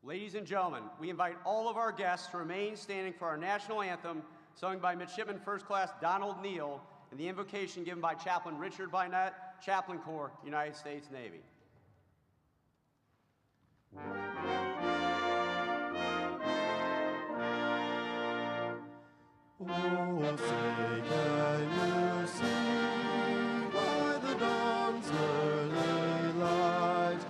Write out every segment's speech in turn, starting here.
Ladies and gentlemen, we invite all of our guests to remain standing for our national anthem, sung by Midshipman First Class Donald Neal, and the invocation given by Chaplain Richard Bynett, Chaplain Corps, United States Navy. Oh, say can you see by the dawn's early light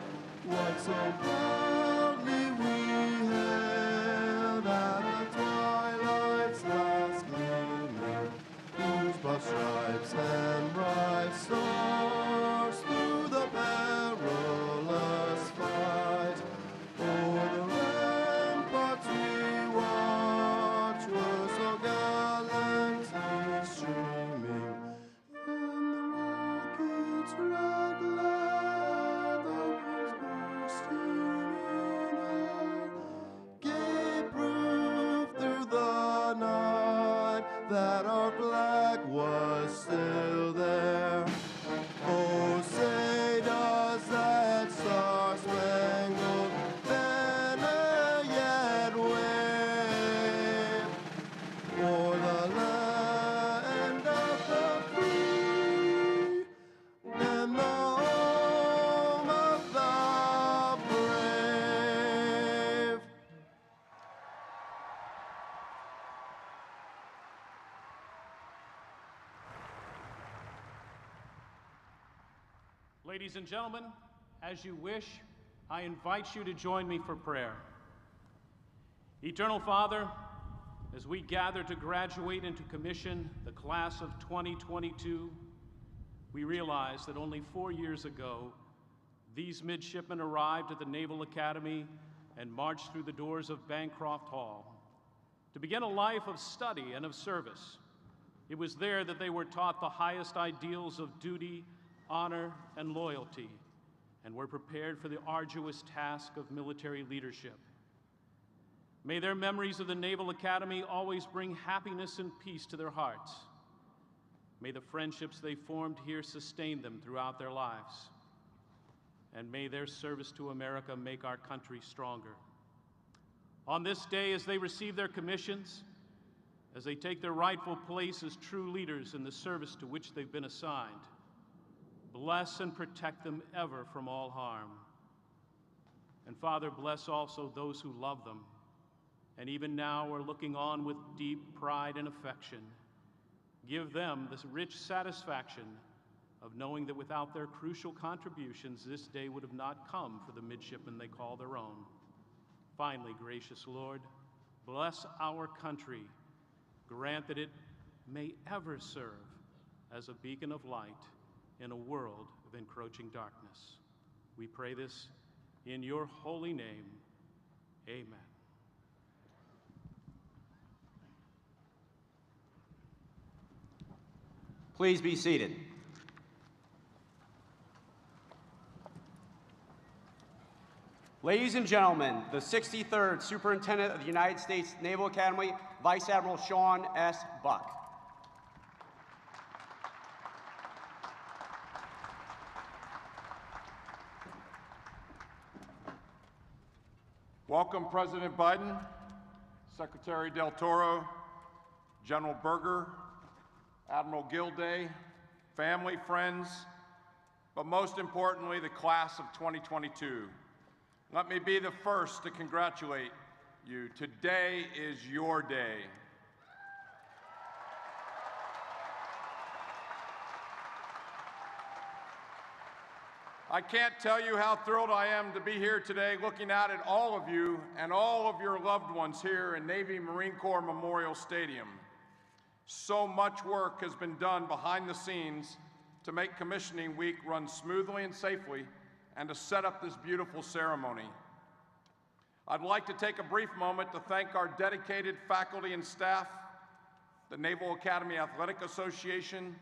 what so proudly we hailed at the twilight's last gleaming, whose broad stripes and bright stars through the perilous fight o'er the ramparts we watched were so gallantly streaming, and the rocket's red glare, the bombs bursting in air, gave proof through the night that our flag was still there. Oh, say does that star-spangled banner yet wave o'er the land of the free and the home of the brave? Ladies and gentlemen, as you wish, I invite you to join me for prayer. Eternal Father, as we gather to graduate and to commission the class of 2022, we realize that only 4 years ago, these midshipmen arrived at the Naval Academy and marched through the doors of Bancroft Hall to begin a life of study and of service. It was there that they were taught the highest ideals of duty, honor, and loyalty, and were prepared for the arduous task of military leadership. May their memories of the Naval Academy always bring happiness and peace to their hearts. May the friendships they formed here sustain them throughout their lives. And may their service to America make our country stronger. On this day, as they receive their commissions, as they take their rightful place as true leaders in the service to which they've been assigned, bless and protect them ever from all harm. And Father, bless also those who love them, and even now are looking on with deep pride and affection. Give them this rich satisfaction of knowing that without their crucial contributions, this day would have not come for the midshipmen they call their own. Finally, gracious Lord, bless our country. Grant that it may ever serve as a beacon of light in a world of encroaching darkness. We pray this in your holy name. Amen. Please be seated. Ladies and gentlemen, the 63rd Superintendent of the United States Naval Academy, Vice Admiral Sean S. Buck. Welcome, President Biden, Secretary Del Toro, General Berger, Admiral Gilday, family, friends, but most importantly, the class of 2022. Let me be the first to congratulate you. Today is your day. I can't tell you how thrilled I am to be here today looking out at all of you and all of your loved ones here in Navy Marine Corps Memorial Stadium. So much work has been done behind the scenes to make commissioning week run smoothly and safely and to set up this beautiful ceremony. I'd like to take a brief moment to thank our dedicated faculty and staff, the Naval Academy Athletic Association,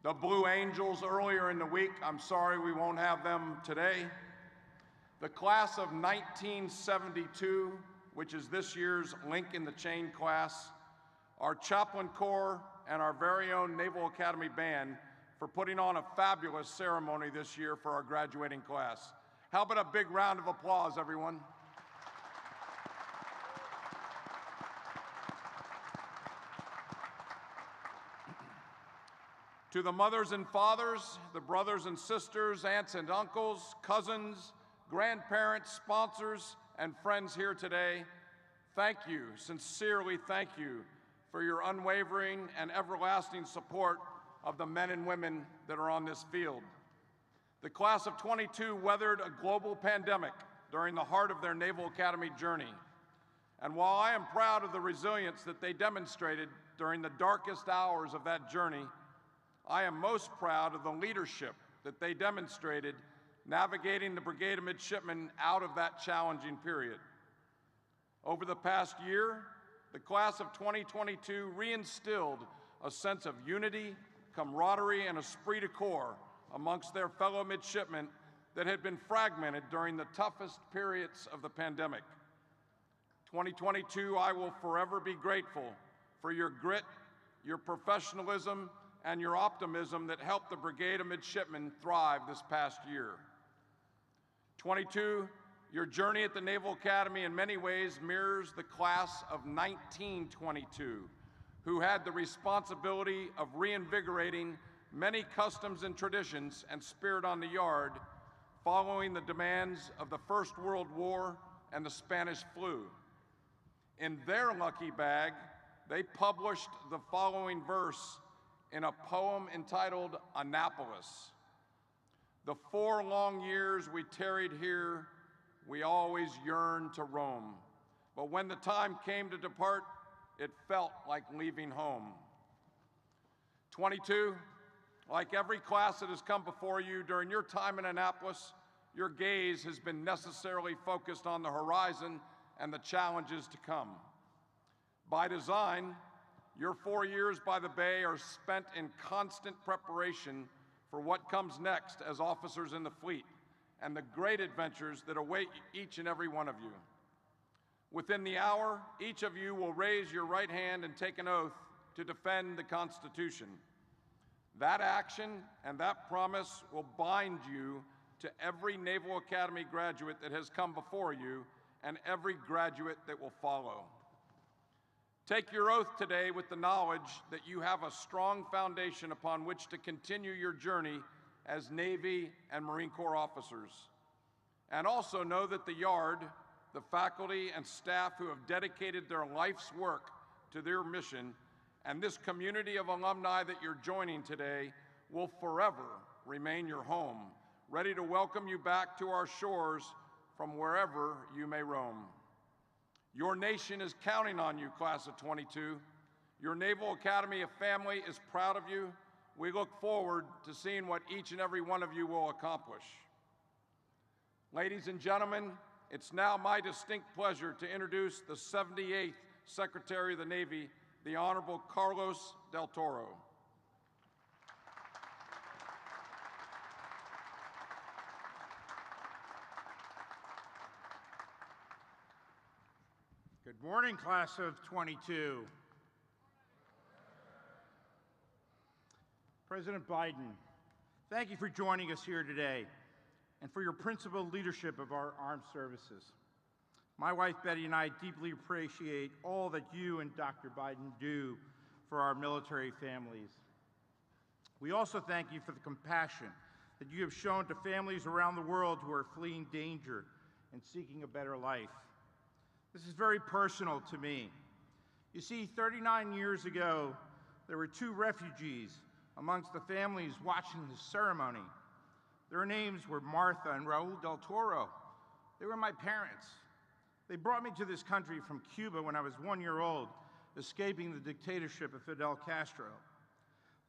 the Blue Angels earlier in the week. I'm sorry we won't have them today. The class of 1972, which is this year's Link in the Chain class, our Chaplain Corps, and our very own Naval Academy Band for putting on a fabulous ceremony this year for our graduating class. How about a big round of applause, everyone? To the mothers and fathers, the brothers and sisters, aunts and uncles, cousins, grandparents, sponsors, and friends here today, thank you, sincerely thank you, for your unwavering and everlasting support of the men and women that are on this field. The class of '22 weathered a global pandemic during the heart of their Naval Academy journey. And while I am proud of the resilience that they demonstrated during the darkest hours of that journey, I am most proud of the leadership that they demonstrated navigating the Brigade of Midshipmen out of that challenging period. Over the past year, the class of 2022 reinstilled a sense of unity, camaraderie, and esprit de corps amongst their fellow midshipmen that had been fragmented during the toughest periods of the pandemic. 2022, I will forever be grateful for your grit, your professionalism, and your optimism that helped the Brigade of Midshipmen thrive this past year. 22, your journey at the Naval Academy in many ways mirrors the class of 1922, who had the responsibility of reinvigorating many customs and traditions and spirit on the yard following the demands of the First World War and the Spanish flu. In their lucky bag, they published the following verse in a poem entitled Annapolis. The 4 long years we tarried here, we always yearned to roam. But when the time came to depart, it felt like leaving home. 22, like every class that has come before you during your time in Annapolis, your gaze has been necessarily focused on the horizon and the challenges to come. By design, your 4 years by the Bay are spent in constant preparation for what comes next as officers in the fleet and the great adventures that await each and every one of you. Within the hour, each of you will raise your right hand and take an oath to defend the Constitution. That action and that promise will bind you to every Naval Academy graduate that has come before you and every graduate that will follow. Take your oath today with the knowledge that you have a strong foundation upon which to continue your journey as Navy and Marine Corps officers. And also know that the Yard, the faculty and staff who have dedicated their life's work to their mission, and this community of alumni that you're joining today will forever remain your home, ready to welcome you back to our shores from wherever you may roam. Your nation is counting on you, class of '22. Your Naval Academy family is proud of you. We look forward to seeing what each and every one of you will accomplish. Ladies and gentlemen, it's now my distinct pleasure to introduce the 78th Secretary of the Navy, the Honorable Carlos Del Toro. Good morning, class of '22. President Biden, thank you for joining us here today and for your principled leadership of our armed services. My wife Betty and I deeply appreciate all that you and Dr. Biden do for our military families. We also thank you for the compassion that you have shown to families around the world who are fleeing danger and seeking a better life. This is very personal to me. You see, 39 years ago, there were 2 refugees amongst the families watching the ceremony. Their names were Martha and Raul Del Toro. They were my parents. They brought me to this country from Cuba when I was 1 year old, escaping the dictatorship of Fidel Castro.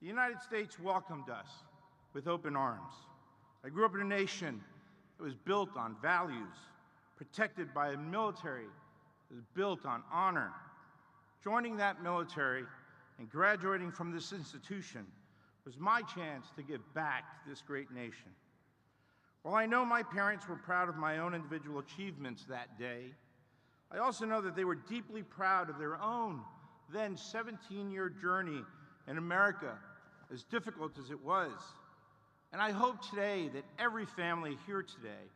The United States welcomed us with open arms. I grew up in a nation that was built on values, protected by a military that was built on honor. Joining that military and graduating from this institution was my chance to give back to this great nation. While I know my parents were proud of my own individual achievements that day, I also know that they were deeply proud of their own then 17-year journey in America, as difficult as it was. And I hope today that every family here today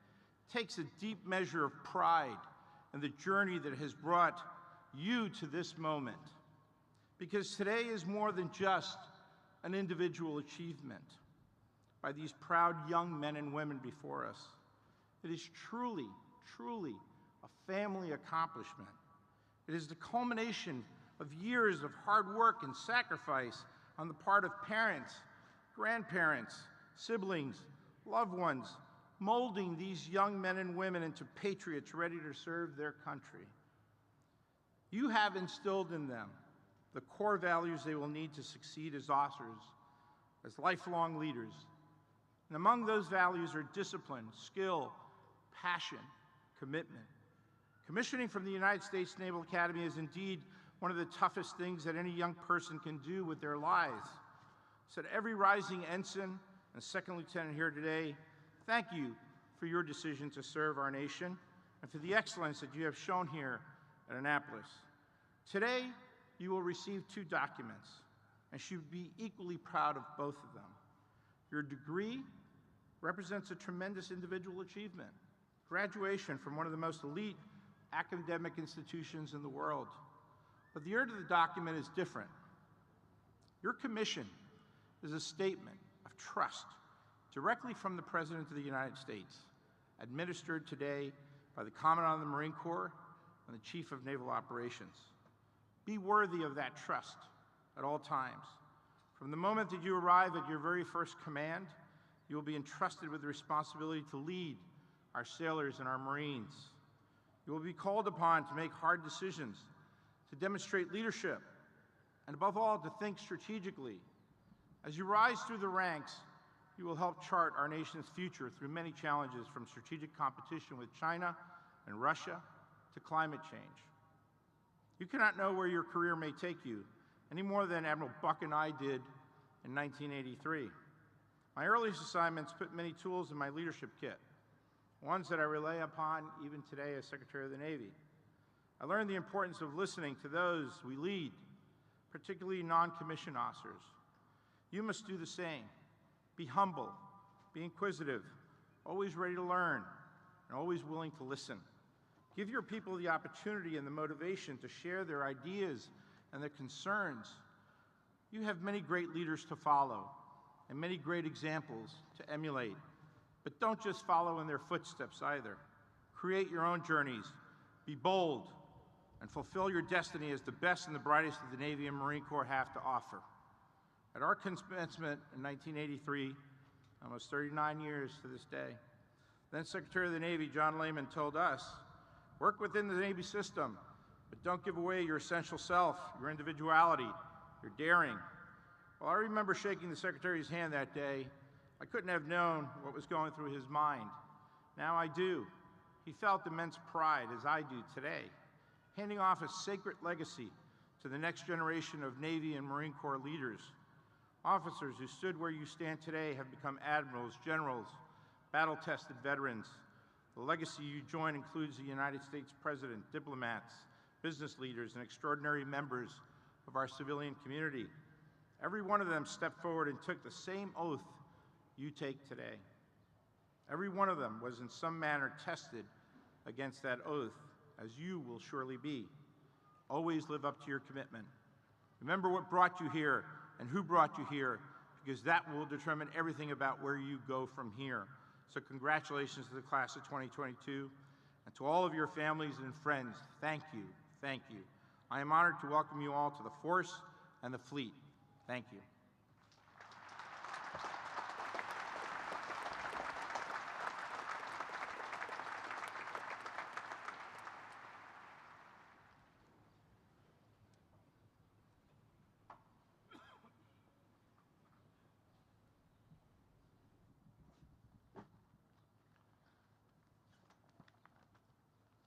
takes a deep measure of pride in the journey that has brought you to this moment. Because today is more than just an individual achievement by these proud young men and women before us. It is truly, truly a family accomplishment. It is the culmination of years of hard work and sacrifice on the part of parents, grandparents, siblings, loved ones, molding these young men and women into patriots ready to serve their country. You have instilled in them the core values they will need to succeed as officers, as lifelong leaders. And among those values are discipline, skill, passion, commitment. Commissioning from the United States Naval Academy is indeed one of the toughest things that any young person can do with their lives. So to every rising ensign and second lieutenant here today, thank you for your decision to serve our nation and for the excellence that you have shown here at Annapolis. Today, you will receive 2 documents and should be equally proud of both of them. Your degree represents a tremendous individual achievement, graduation from one of the most elite academic institutions in the world. But the heir to the document is different. Your commission is a statement of trust directly from the President of the United States, administered today by the Commandant of the Marine Corps and the Chief of Naval Operations. Be worthy of that trust at all times. From the moment that you arrive at your very first command, you will be entrusted with the responsibility to lead our sailors and our Marines. You will be called upon to make hard decisions, to demonstrate leadership, and above all, to think strategically. As you rise through the ranks, you will help chart our nation's future through many challenges, from strategic competition with China and Russia to climate change. You cannot know where your career may take you, any more than Admiral Buck and I did in 1983. My earliest assignments put many tools in my leadership kit, ones that I rely upon even today as Secretary of the Navy. I learned the importance of listening to those we lead, particularly non-commissioned officers. You must do the same. Be humble, be inquisitive, always ready to learn, and always willing to listen. Give your people the opportunity and the motivation to share their ideas and their concerns. You have many great leaders to follow and many great examples to emulate. But don't just follow in their footsteps either. Create your own journeys, be bold, and fulfill your destiny as the best and the brightest of the Navy and Marine Corps have to offer. At our commencement in 1983, almost 39 years to this day, then Secretary of the Navy John Lehman told us, work within the Navy system, but don't give away your essential self, your individuality, your daring. Well, I remember shaking the Secretary's hand that day. I couldn't have known what was going through his mind. Now I do. He felt immense pride, as I do today, handing off a sacred legacy to the next generation of Navy and Marine Corps leaders. Officers who stood where you stand today have become admirals, generals, battle-tested veterans. The legacy you join includes the United States President, diplomats, business leaders, and extraordinary members of our civilian community. Every one of them stepped forward and took the same oath you take today. Every one of them was in some manner tested against that oath, as you will surely be. Always live up to your commitment. Remember what brought you here and who brought you here, because that will determine everything about where you go from here. So congratulations to the class of 2022, and to all of your families and friends, thank you, thank you. I am honored to welcome you all to the force and the fleet. Thank you.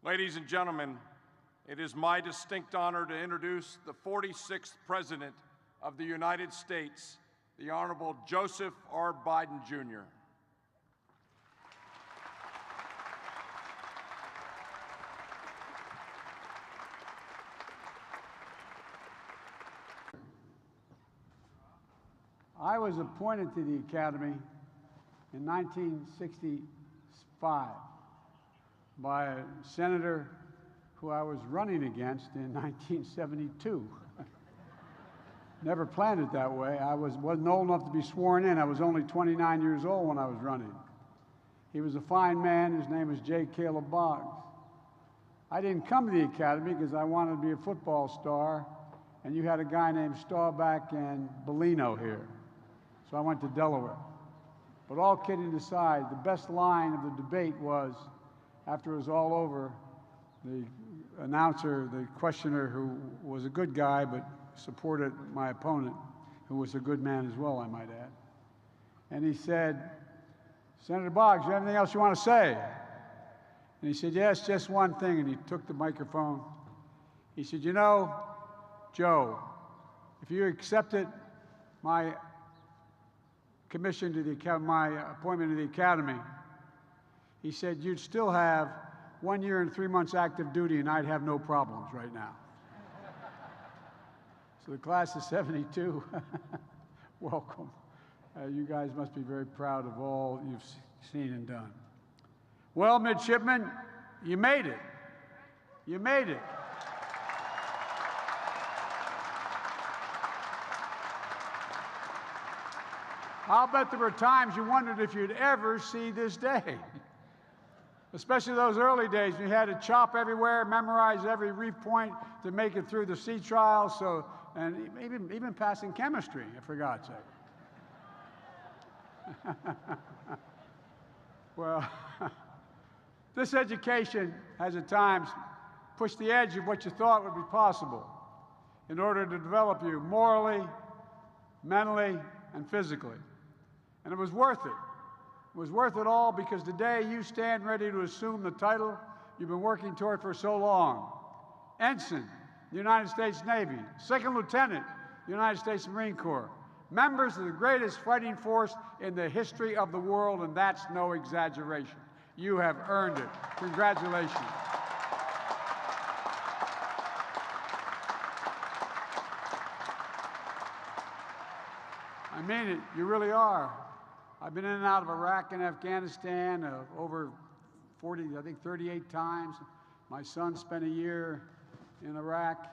Ladies and gentlemen, it is my distinct honor to introduce the 46th President of the United States, the Honorable Joseph R. Biden, Jr. I was appointed to the Academy in 1965 by a senator who I was running against in 1972. Never planned it that way. I wasn't old enough to be sworn in. I was only 29 years old when I was running. He was a fine man. His name was J. Caleb Boggs. I didn't come to the Academy because I wanted to be a football star, and you had a guy named Staubach and Bellino here. So I went to Delaware. But all kidding aside, the best line of the debate was, after it was all over, the announcer, the questioner, who was a good guy but supported my opponent, who was a good man as well, I might add. And he said, "Senator Boggs, you have anything else you want to say?" And he said, "Yes, just one thing." And he took the microphone. He said, "You know, Joe, if you accepted my commission to my appointment to the Academy," he said, "you'd still have 1 year and 3 months active duty, and I'd have no problems right now." So the class of '72, welcome. You guys must be very proud of all you've seen and done. Well, midshipmen, you made it. You made it. I'll bet there were times you wondered if you'd ever see this day. Especially those early days when you had to chop everywhere, memorize every reef point to make it through the sea trials, and even passing chemistry, for God's sake. Well, this education has at times pushed the edge of what you thought would be possible in order to develop you morally, mentally, and physically. And it was worth it. It was worth it all because today you stand ready to assume the title you've been working toward for so long. Ensign, United States Navy. Second Lieutenant, United States Marine Corps. Members of the greatest fighting force in the history of the world, and that's no exaggeration. You have earned it. Congratulations. I mean it, you really are. I've been in and out of Iraq and Afghanistan over 38 times. My son spent a year in Iraq,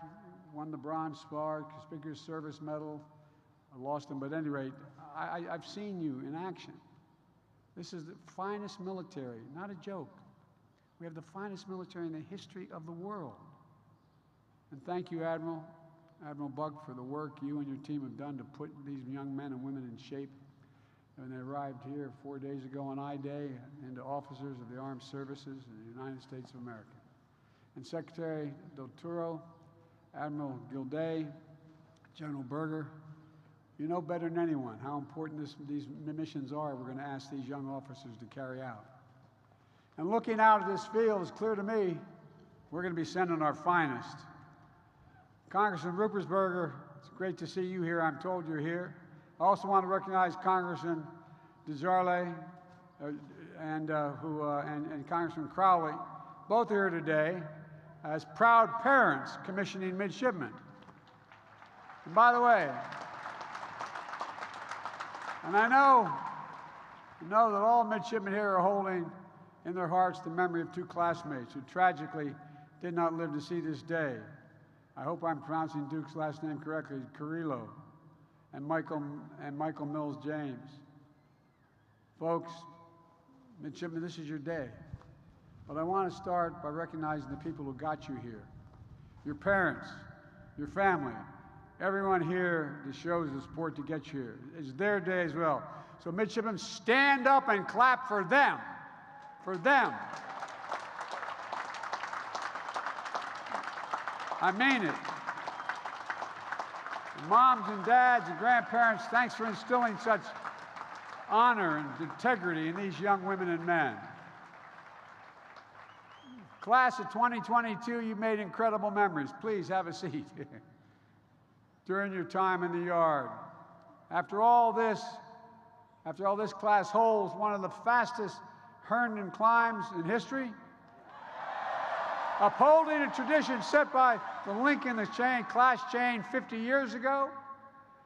won the Bronze Star, Conspicuous Service Medal. I lost him, but at any rate, I've seen you in action. This is the finest military, not a joke. We have the finest military in the history of the world. And thank you, Admiral Buck, for the work you and your team have done to put these young men and women in shape when they arrived here 4 days ago on I-Day into officers of the Armed Services in the United States of America. And Secretary Del Toro, Admiral Gilday, General Berger, you know better than anyone how important these missions are we're going to ask these young officers to carry out. And looking out at this field, it's clear to me we're going to be sending our finest. Congressman Ruppersberger, it's great to see you here. I'm told you're here. I also want to recognize Congressman DeJarle and Congressman Crowley, both here today as proud parents commissioning midshipmen. And by the way, and I know that all midshipmen here are holding in their hearts the memory of two classmates who tragically did not live to see this day. I hope I'm pronouncing Duke's last name correctly, Carrillo, and Michael Mills James. Folks, midshipmen, this is your day. But I want to start by recognizing the people who got you here. Your parents, your family, everyone here that shows the support to get you here. It's their day as well. So midshipmen, stand up and clap for them. For them. I mean it. Moms and dads and grandparents, thanks for instilling such honor and integrity in these young women and men. Class of 2022, you made incredible memories. Please have a seat during your time in the yard. After all this class holds one of the fastest Herndon climbs in history, upholding a tradition set by the link in the class chain 50 years ago.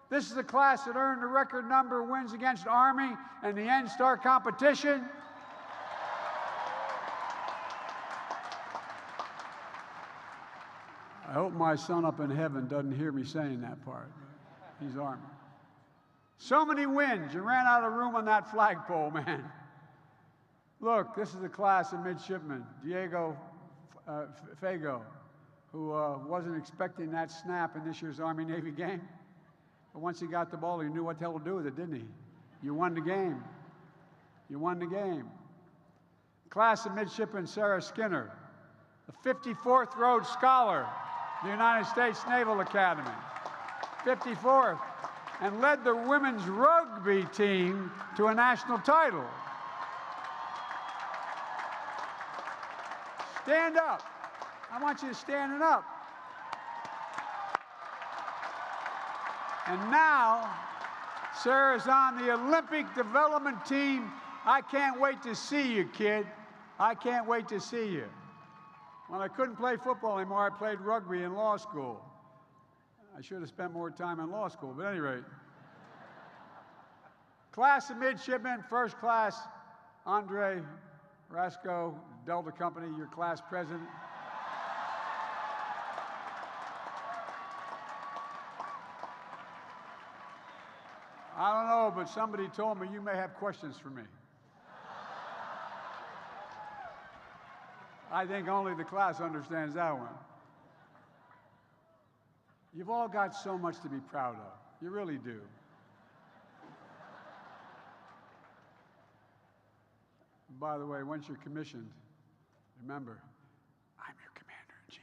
This is a class that earned a record number of wins against Army and the N-Star competition. I hope my son up in heaven doesn't hear me saying that part. He's Army. So many wins. You ran out of room on that flagpole, man. Look, this is the class of midshipmen. Diego Fago, who wasn't expecting that snap in this year's Army-Navy game. But once he got the ball, he knew what the hell to do with it, didn't he? You won the game. You won the game. Class of midshipmen Sarah Skinner, the 54th Rhodes Scholar, the United States Naval Academy. 54th, and led the women's rugby team to a national title. Stand up. I want you to stand up. And now, Sarah's on the Olympic development team. I can't wait to see you, kid. I can't wait to see you. When I couldn't play football anymore, I played rugby in law school. I should have spent more time in law school, but at any rate. Class of midshipmen, first class, Andre Rasco, Delta Company, your class president. I don't know, but somebody told me you may have questions for me. I think only the class understands that one. You've all got so much to be proud of. You really do. By the way, once you're commissioned, remember, I'm your commander-in-chief.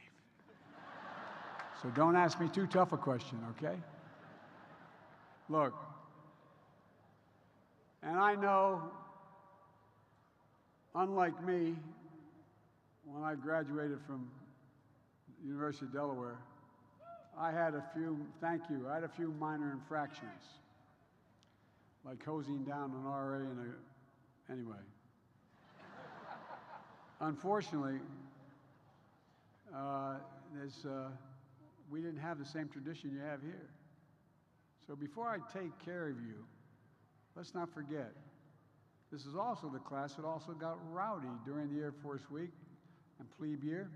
So don't ask me too tough a question, okay? Look, and I know, unlike me, when I graduated from the University of Delaware, I had a few, thank you, I had a few minor infractions, like hosing down an RA in a, anyway. Unfortunately, we didn't have the same tradition you have here. So before I take care of you, let's not forget, this is also the class that also got rowdy during the Air Force Week and plebe year,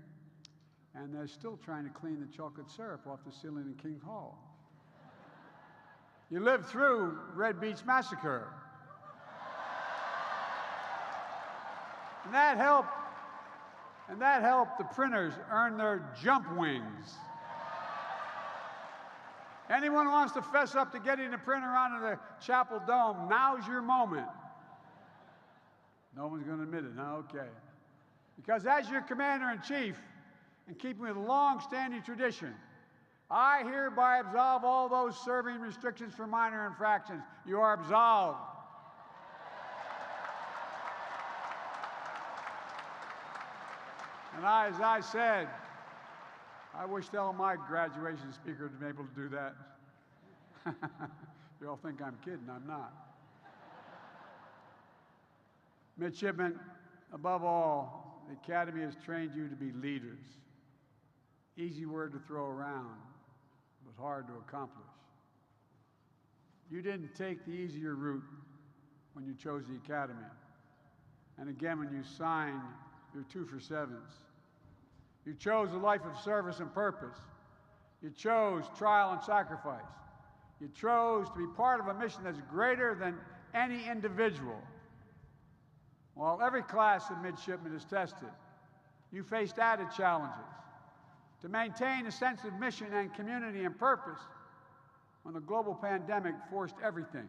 and they're still trying to clean the chocolate syrup off the ceiling in King Hall. You lived through Red Beach Massacre. And that helped the printers earn their jump wings. Anyone who wants to fess up to getting the printer onto the Chapel Dome, now's your moment. No one's going to admit it, huh? Okay. Because as your commander-in-chief, in keeping with a long-standing tradition, I hereby absolve all those serving restrictions for minor infractions. You are absolved. And as I said, I wish all my graduation speakers had been able to do that. You all think I'm kidding, I'm not. Midshipmen, above all, the Academy has trained you to be leaders. Easy word to throw around, but hard to accomplish. You didn't take the easier route when you chose the Academy. And again, when you signed your 2 for 7s. You chose a life of service and purpose. You chose trial and sacrifice. You chose to be part of a mission that's greater than any individual. While every class of midshipmen is tested, you faced added challenges to maintain a sense of mission and community and purpose when the global pandemic forced everything,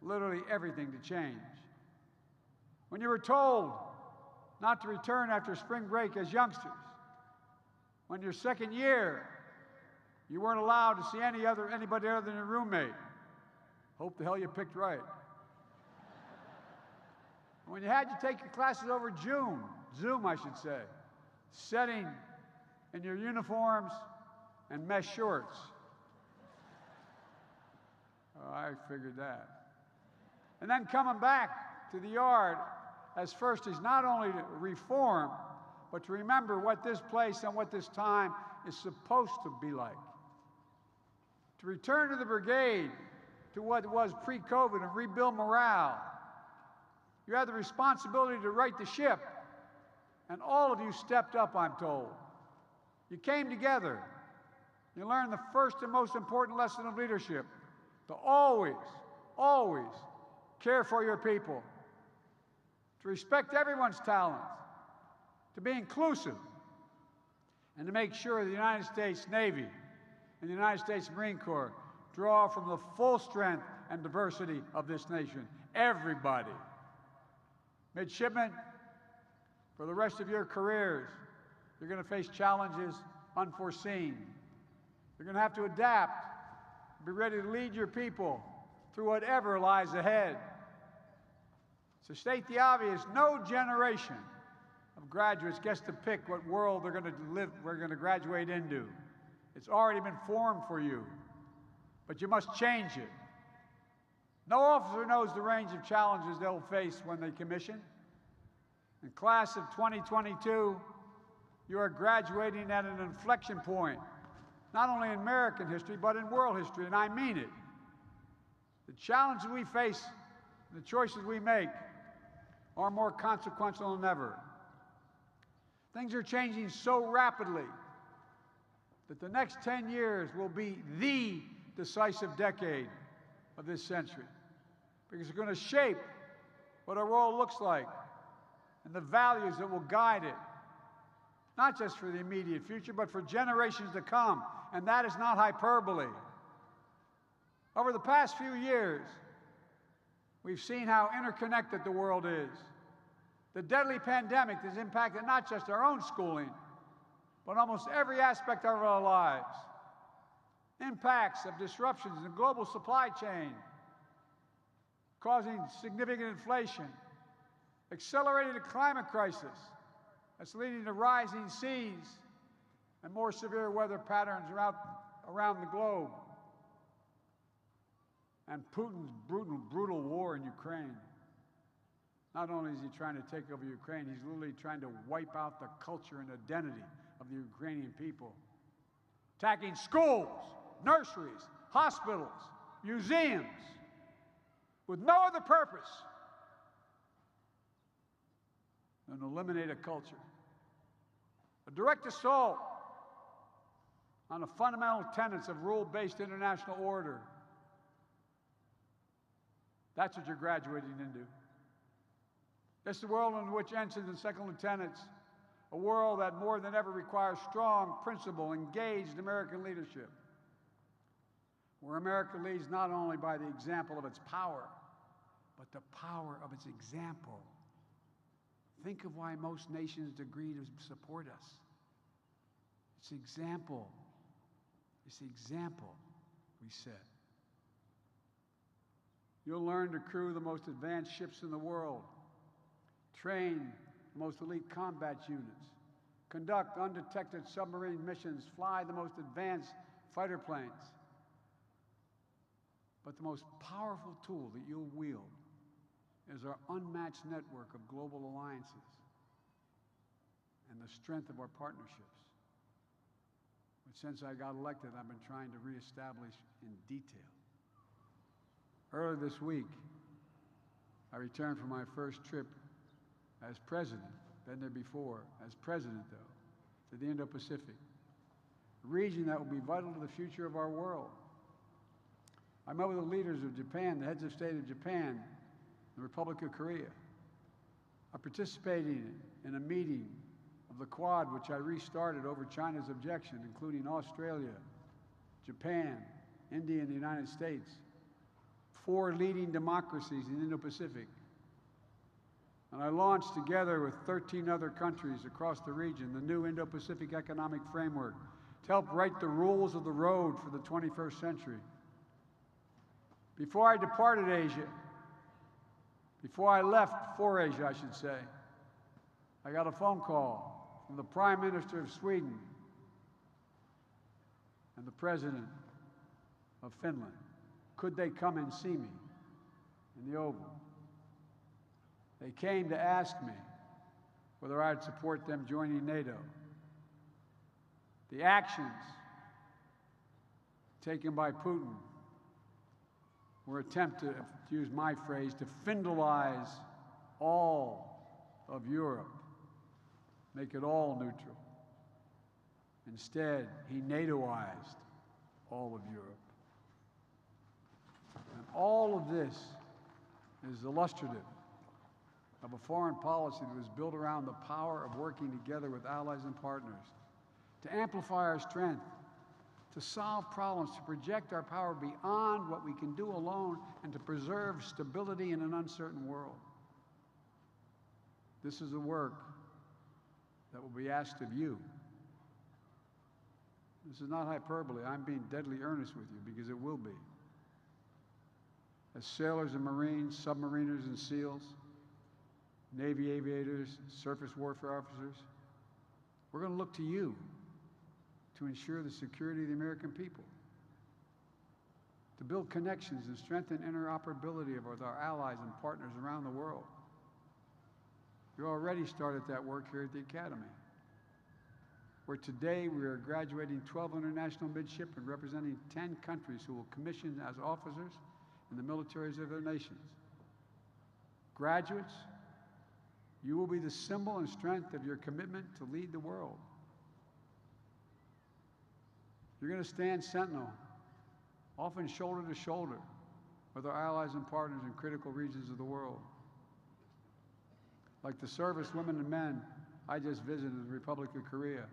literally everything, to change. When you were told not to return after spring break as youngsters, when your second year, you weren't allowed to see anybody other than your roommate. Hope the hell you picked right. When you had to take your classes over Zoom, I should say, sitting in your uniforms and mesh shorts. Oh, I figured that. And then coming back to the yard as first is not only to reform, but to remember what this place and what this time is supposed to be like. To return to the brigade to what it was pre-COVID and rebuild morale. You had the responsibility to right the ship, and all of you stepped up, I'm told. You came together. You learned the first and most important lesson of leadership. to always, always care for your people, to respect everyone's talents, to be inclusive, and to make sure the United States Navy and the United States Marine Corps draw from the full strength and diversity of this nation. Everybody. Midshipmen, for the rest of your careers, you're going to face challenges unforeseen. You're going to have to adapt, be ready to lead your people through whatever lies ahead. To state the obvious, no generation of graduates gets to pick what world we're going to graduate into. It's already been formed for you, but you must change it. No officer knows the range of challenges they'll face when they commission. In class of 2022, you are graduating at an inflection point, not only in American history, but in world history, and I mean it. The challenges we face, the choices we make, are more consequential than ever. Things are changing so rapidly that the next 10 years will be the decisive decade of this century, because it's going to shape what our world looks like and the values that will guide it, not just for the immediate future, but for generations to come, and that is not hyperbole. Over the past few years, we've seen how interconnected the world is. The deadly pandemic has impacted not just our own schooling, but almost every aspect of our lives. Impacts of disruptions in the global supply chain, causing significant inflation, accelerated a climate crisis that's leading to rising seas and more severe weather patterns around the globe, and Putin's brutal war in Ukraine. Not only is he trying to take over Ukraine, he's literally trying to wipe out the culture and identity of the Ukrainian people. Attacking schools, nurseries, hospitals, museums, with no other purpose than to eliminate a culture. A direct assault on the fundamental tenets of rule-based international order. That's what you're graduating into. It's the world in which ensigns and second lieutenants, a world that more than ever requires strong, principled, engaged American leadership, where America leads not only by the example of its power, but the power of its example. Think of why most nations agree to support us. It's the example. It's the example we set. You'll learn to crew the most advanced ships in the world, train the most elite combat units, conduct undetected submarine missions, fly the most advanced fighter planes. But the most powerful tool that you'll wield is our unmatched network of global alliances and the strength of our partnerships, which since I got elected, I've been trying to reestablish in detail. Earlier this week, I returned from my first trip as president, been there before, as president though, to the Indo-Pacific, a region that will be vital to the future of our world. I met with the leaders of Japan, the heads of state of Japan, the Republic of Korea. I participated in a meeting of the Quad, which I restarted over China's objection, including Australia, Japan, India, and the United States, 4 leading democracies in the Indo-Pacific. And I launched, together with 13 other countries across the region, the new Indo-Pacific Economic Framework to help write the rules of the road for the 21st century. Before I departed Asia, before I left for Asia, I should say, I got a phone call from the Prime Minister of Sweden and the President of Finland. Could they come and see me in the Oval? They came to ask me whether I'd support them joining NATO. The actions taken by Putin were an attempt to use my phrase, to Findelize all of Europe, make it all neutral. Instead, he NATOized all of Europe. all of this is illustrative of a foreign policy that was built around the power of working together with allies and partners to amplify our strength, to solve problems, to project our power beyond what we can do alone, and to preserve stability in an uncertain world. This is a work that will be asked of you. This is not hyperbole. I'm being deadly earnest with you because it will be. As sailors and Marines, submariners and SEALs, Navy aviators, surface warfare officers, we're going to look to you to ensure the security of the American people, to build connections and strengthen interoperability with our allies and partners around the world. You already started that work here at the Academy, where today we are graduating 12 international midshipmen representing 10 countries who will commission as officers in the militaries of their nations. Graduates, you will be the symbol and strength of your commitment to lead the world. You're going to stand sentinel, often shoulder to shoulder, with our allies and partners in critical regions of the world. Like the service women and men I just visited in the Republic of Korea,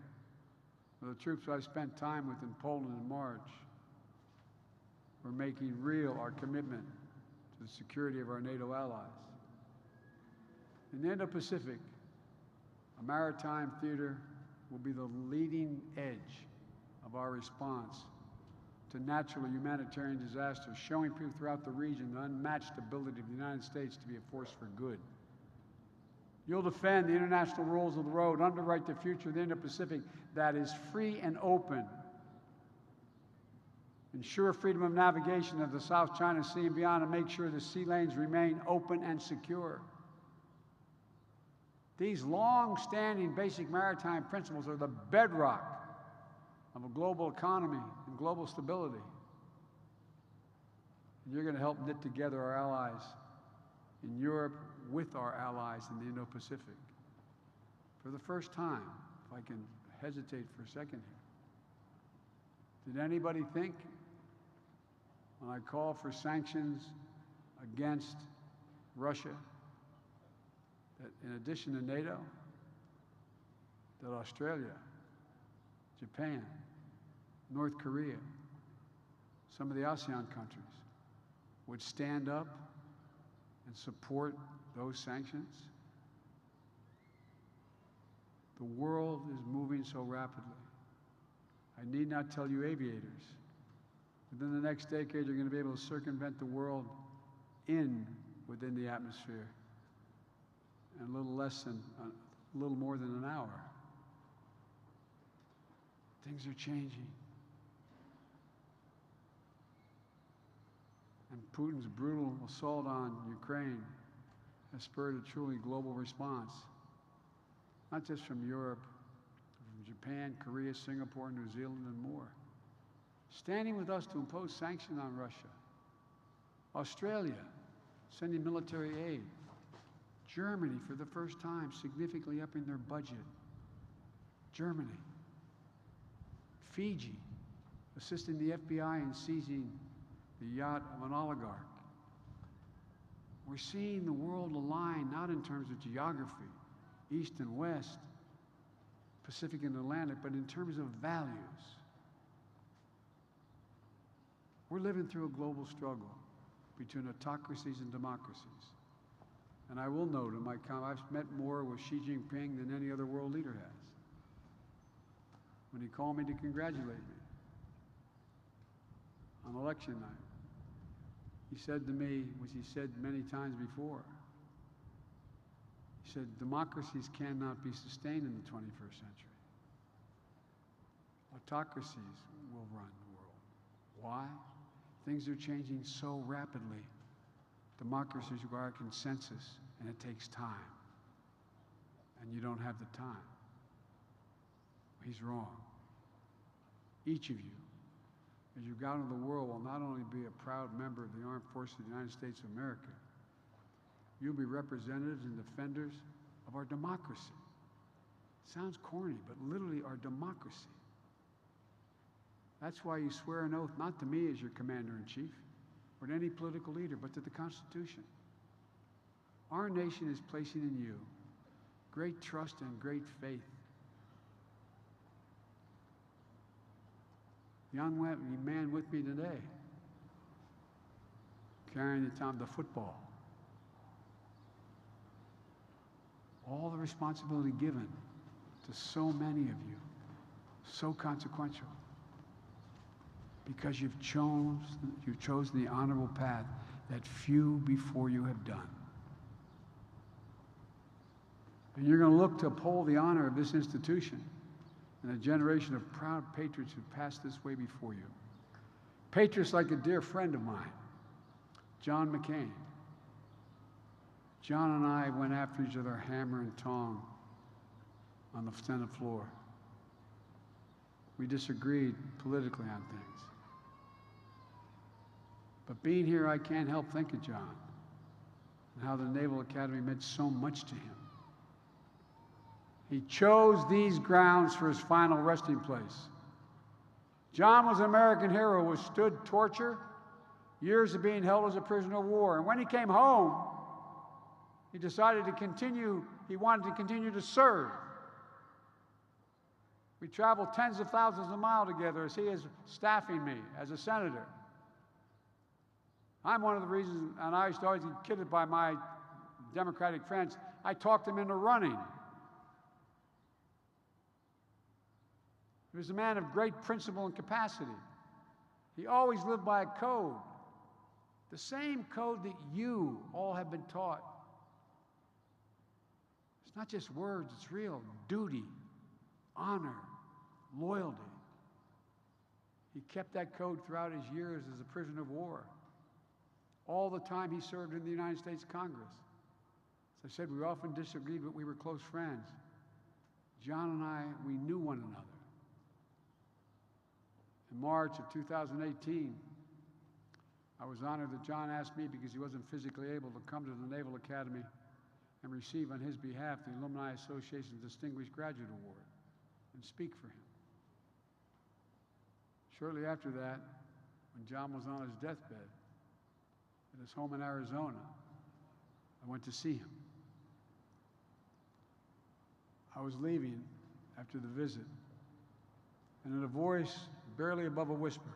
or the troops I've spent time with in Poland in March. We're making real our commitment to the security of our NATO allies. In the Indo-Pacific, a maritime theater will be the leading edge of our response to natural or humanitarian disasters, showing people throughout the region the unmatched ability of the United States to be a force for good. You'll defend the international rules of the road, underwrite the future of the Indo-Pacific that is free and open, ensure freedom of navigation of the South China Sea and beyond, and make sure the sea lanes remain open and secure. These long-standing basic maritime principles are the bedrock of a global economy and global stability. And you're going to help knit together our allies in Europe with our allies in the Indo-Pacific. For the first time, if I can hesitate for a second here, did anybody think when I call for sanctions against Russia that in addition to NATO, that Australia, Japan, North Korea, some of the ASEAN countries would stand up and support those sanctions? The world is moving so rapidly. I need not tell you aviators. Within the next decade, you're going to be able to circumvent the world within the atmosphere in a little more than an hour. Things are changing. And Putin's brutal assault on Ukraine has spurred a truly global response, not just from Europe, but from Japan, Korea, Singapore, New Zealand, and more. Standing with us to impose sanctions on Russia. Australia, sending military aid. Germany, for the first time, significantly upping their budget. Germany. Fiji, assisting the FBI in seizing the yacht of an oligarch. We're seeing the world align not in terms of geography, east and west, Pacific and Atlantic, but in terms of values. We're living through a global struggle between autocracies and democracies. And I will note in my comment, I've met more with Xi Jinping than any other world leader has. When he called me to congratulate me on election night, he said to me, which he said many times before, he said, democracies cannot be sustained in the 21st century. Autocracies will run the world. Why? Things are changing so rapidly. Democracies require consensus, and it takes time. And you don't have the time. He's wrong. Each of you, as you go out into the world, will not only be a proud member of the Armed Forces of the United States of America, you'll be representatives and defenders of our democracy. Sounds corny, but literally our democracy. That's why you swear an oath not to me as your commander-in-chief or to any political leader, but to the Constitution. Our nation is placing in you great trust and great faith. Young man with me today, carrying the football. All the responsibility given to so many of you, so consequential, because you've chosen the honorable path that few before you have done. And you're going to look to uphold the honor of this institution and a generation of proud patriots who passed this way before you. Patriots like a dear friend of mine, John McCain. John and I went after each other hammer and tong on the Senate floor. We disagreed politically on things. But being here, I can't help think of John and how the Naval Academy meant so much to him. He chose these grounds for his final resting place. John was an American hero who withstood torture, years of being held as a prisoner of war. And when he came home, he decided he wanted to continue to serve. We traveled tens of thousands of miles together as he is staffing me as a senator. I'm one of the reasons, and I used to always get kidded by my Democratic friends, I talked him into running. He was a man of great principle and capacity. He always lived by a code, the same code that you all have been taught. It's not just words, it's real. Duty, honor, loyalty. He kept that code throughout his years as a prisoner of war. All the time he served in the United States Congress. As I said, we often disagreed, but we were close friends. John and I, we knew one another. In March of 2018, I was honored that John asked me, because he wasn't physically able, to come to the Naval Academy and receive on his behalf the Alumni Association's Distinguished Graduate Award and speak for him. Shortly after that, when John was on his deathbed at his home in Arizona, I went to see him. I was leaving after the visit, and in a voice barely above a whisper,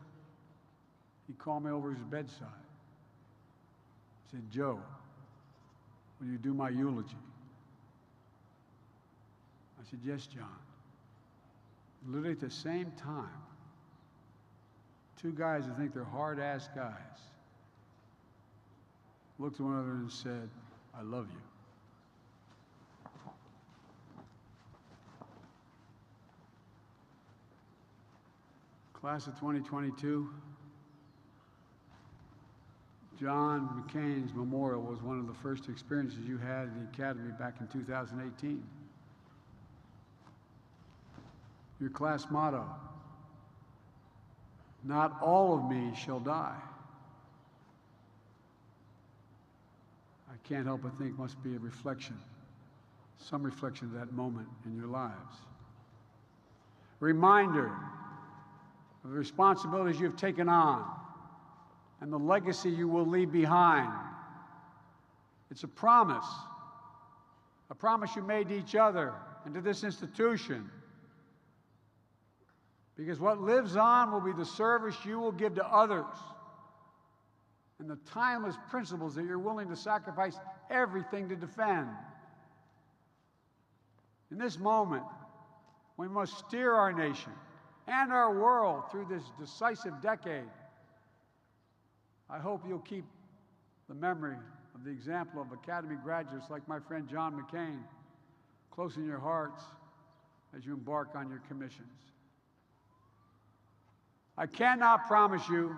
he called me over his bedside. He said, "Joe, will you do my eulogy?" I said, "Yes, John." Literally at the same time, two guys who think they're hard-ass guys looked at one another and said, "I love you." Class of 2022, John McCain's memorial was one of the first experiences you had at the Academy back in 2018. Your class motto, "Not all of me shall die." I can't help but think must be a reflection, some reflection of that moment in your lives. Reminder of the responsibilities you've taken on and the legacy you will leave behind. It's a promise you made to each other and to this institution. Because what lives on will be the service you will give to others and the timeless principles that you're willing to sacrifice everything to defend. In this moment, we must steer our nation and our world through this decisive decade. I hope you'll keep the memory of the example of Academy graduates like my friend John McCain close in your hearts as you embark on your commissions. I cannot promise you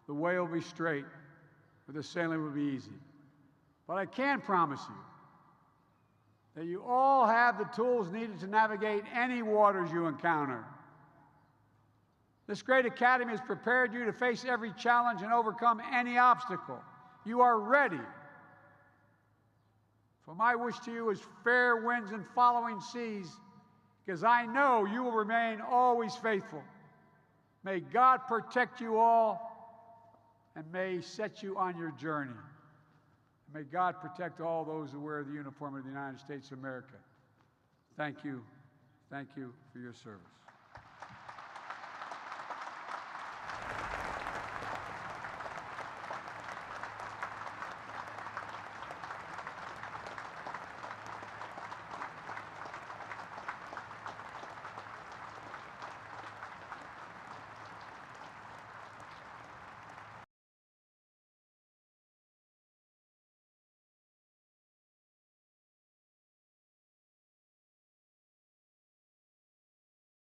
the way will be straight or the sailing will be easy, but I can promise you that you all have the tools needed to navigate any waters you encounter. This great academy has prepared you to face every challenge and overcome any obstacle. You are ready. For my wish to you is fair winds and following seas, because I know you will remain always faithful. May God protect you all, and may set you on your journey. May God protect all those who wear the uniform of the United States of America. Thank you. Thank you for your service.